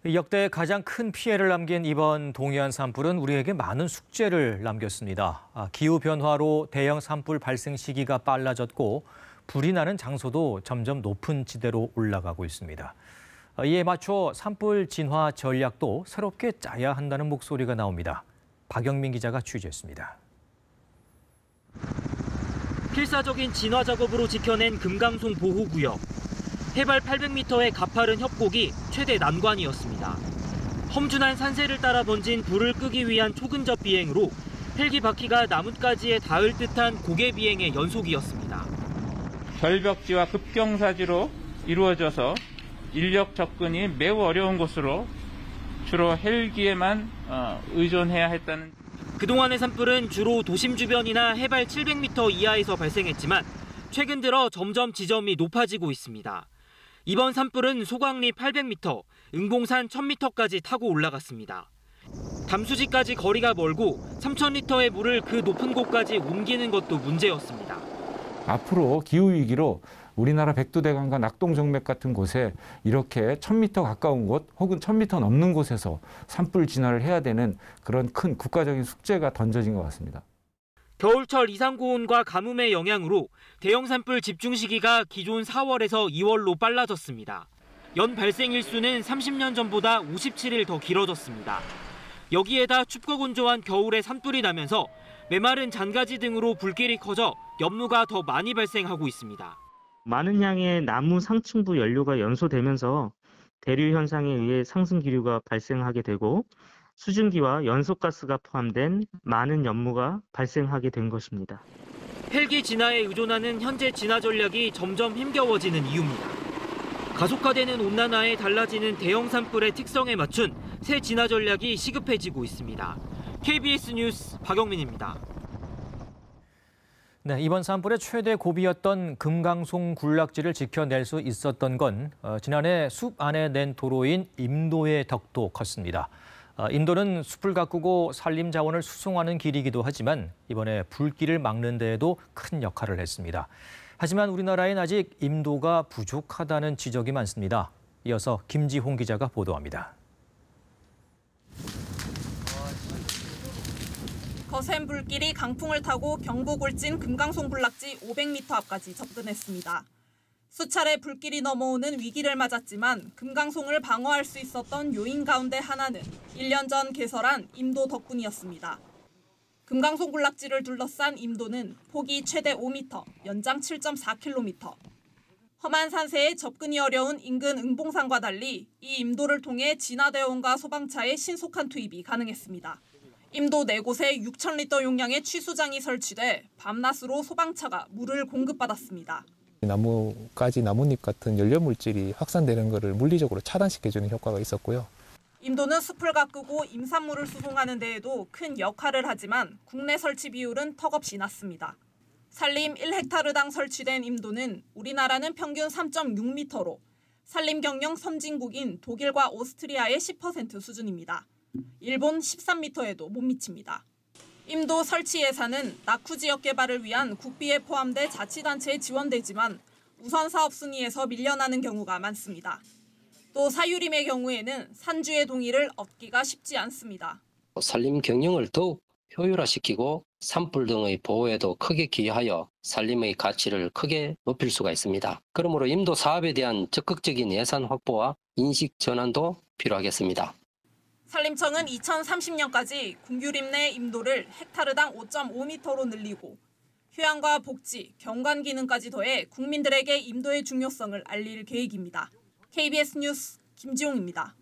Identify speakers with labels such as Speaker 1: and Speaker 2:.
Speaker 1: 역대 가장 큰 피해를 남긴 이번 동해안 산불은 우리에게 많은 숙제를 남겼습니다. 기후변화로 대형 산불 발생 시기가 빨라졌고 불이 나는 장소도 점점 높은 지대로 올라가고 있습니다. 이에 맞춰 산불 진화 전략도 새롭게 짜야 한다는 목소리가 나옵니다. 박영민 기자가 취재했습니다.
Speaker 2: 필사적인 진화 작업으로 지켜낸 금강송 보호구역. 해발 800m의 가파른 협곡이 최대 난관이었습니다. 험준한 산세를 따라 번진 불을 끄기 위한 초근접 비행으로 헬기 바퀴가 나뭇가지에 닿을 듯한 고개 비행의 연속이었습니다.
Speaker 3: 절벽지와 급경사지로 이루어져서 인력 접근이 매우 어려운 곳으로 주로 헬기에만 의존해야 했다는.
Speaker 2: 그동안의 산불은 주로 도심 주변이나 해발 700m 이하에서 발생했지만 최근 들어 점점 지점이 높아지고 있습니다. 이번 산불은 소강리 800m, 응봉산 1000m까지 타고 올라갔습니다. 담수지까지 거리가 멀고 3000리터의 물을 그 높은 곳까지 옮기는 것도 문제였습니다.
Speaker 4: 앞으로 기후위기로 우리나라 백두대간과 낙동정맥 같은 곳에 이렇게 1000m 가까운 곳 혹은 1000m 넘는 곳에서 산불 진화를 해야 되는 그런 큰 국가적인 숙제가 던져진 것 같습니다.
Speaker 2: 겨울철 이상고온과 가뭄의 영향으로 대형 산불 집중 시기가 기존 4월에서 2월로 빨라졌습니다. 연 발생 일수는 30년 전보다 57일 더 길어졌습니다. 여기에다 춥고 건조한 겨울에 산불이 나면서 메마른 잔가지 등으로 불길이 커져 연무가 더 많이 발생하고 있습니다.
Speaker 5: 많은 양의 나무 상층부 연료가 연소되면서 대류 현상에 의해 상승 기류가 발생하게 되고 수증기와 연소가스가 포함된 많은 연무가 발생하게 된 것입니다.
Speaker 2: 헬기 진화에 의존하는 현재 진화 전략이 점점 힘겨워지는 이유입니다. 가속화되는 온난화에 달라지는 대형 산불의 특성에 맞춘 새 진화 전략이 시급해지고 있습니다. KBS 뉴스 박영민입니다.
Speaker 1: 네, 이번 산불의 최대 고비였던 금강송 군락지를 지켜낼 수 있었던 건 지난해 숲 안에 낸 도로인 임도의 덕도 컸습니다. 임도는 숲을 가꾸고 산림 자원을 수송하는 길이기도 하지만 이번에 불길을 막는 데에도 큰 역할을 했습니다. 하지만 우리나라엔 아직 임도가 부족하다는 지적이 많습니다. 이어서 김지홍 기자가 보도합니다.
Speaker 6: 거센 불길이 강풍을 타고 경북 울진 금강송 군락지 500m 앞까지 접근했습니다. 수차례 불길이 넘어오는 위기를 맞았지만 금강송을 방어할 수 있었던 요인 가운데 하나는 1년 전 개설한 임도 덕분이었습니다. 금강송 군락지를 둘러싼 임도는 폭이 최대 5m, 연장 7.4km. 험한 산세에 접근이 어려운 인근 응봉산과 달리 이 임도를 통해 진화대원과 소방차의 신속한 투입이 가능했습니다. 임도 4곳에 6,000리터 용량의 취수장이 설치돼 밤낮으로 소방차가 물을 공급받았습니다.
Speaker 7: 나뭇가지, 나뭇잎 같은 연료 물질이 확산되는 것을 물리적으로 차단시켜주는 효과가 있었고요.
Speaker 6: 임도는 숲을 가꾸고 임산물을 수송하는 데에도 큰 역할을 하지만 국내 설치 비율은 턱없이 낮습니다. 산림 1헥타르당 설치된 임도는 우리나라는 평균 3.6m로 산림 경영 선진국인 독일과 오스트리아의 10% 수준입니다. 일본 13m에도 못 미칩니다. 임도 설치 예산은 낙후 지역 개발을 위한 국비에 포함돼 자치단체에 지원되지만 우선 사업 순위에서 밀려나는 경우가 많습니다. 또 사유림의 경우에는 산주의 동의를 얻기가 쉽지 않습니다.
Speaker 8: 산림 경영을 더욱 효율화시키고 산불 등의 보호에도 크게 기여하여 산림의 가치를 크게 높일 수가 있습니다. 그러므로 임도 사업에 대한 적극적인 예산 확보와 인식 전환도 필요하겠습니다.
Speaker 6: 산림청은 2030년까지 군규림 내 임도를 헥타르당 5.5m로 늘리고 휴양과 복지, 경관 기능까지 더해 국민들에게 임도의 중요성을 알릴 계획입니다. KBS 뉴스 김지용입니다.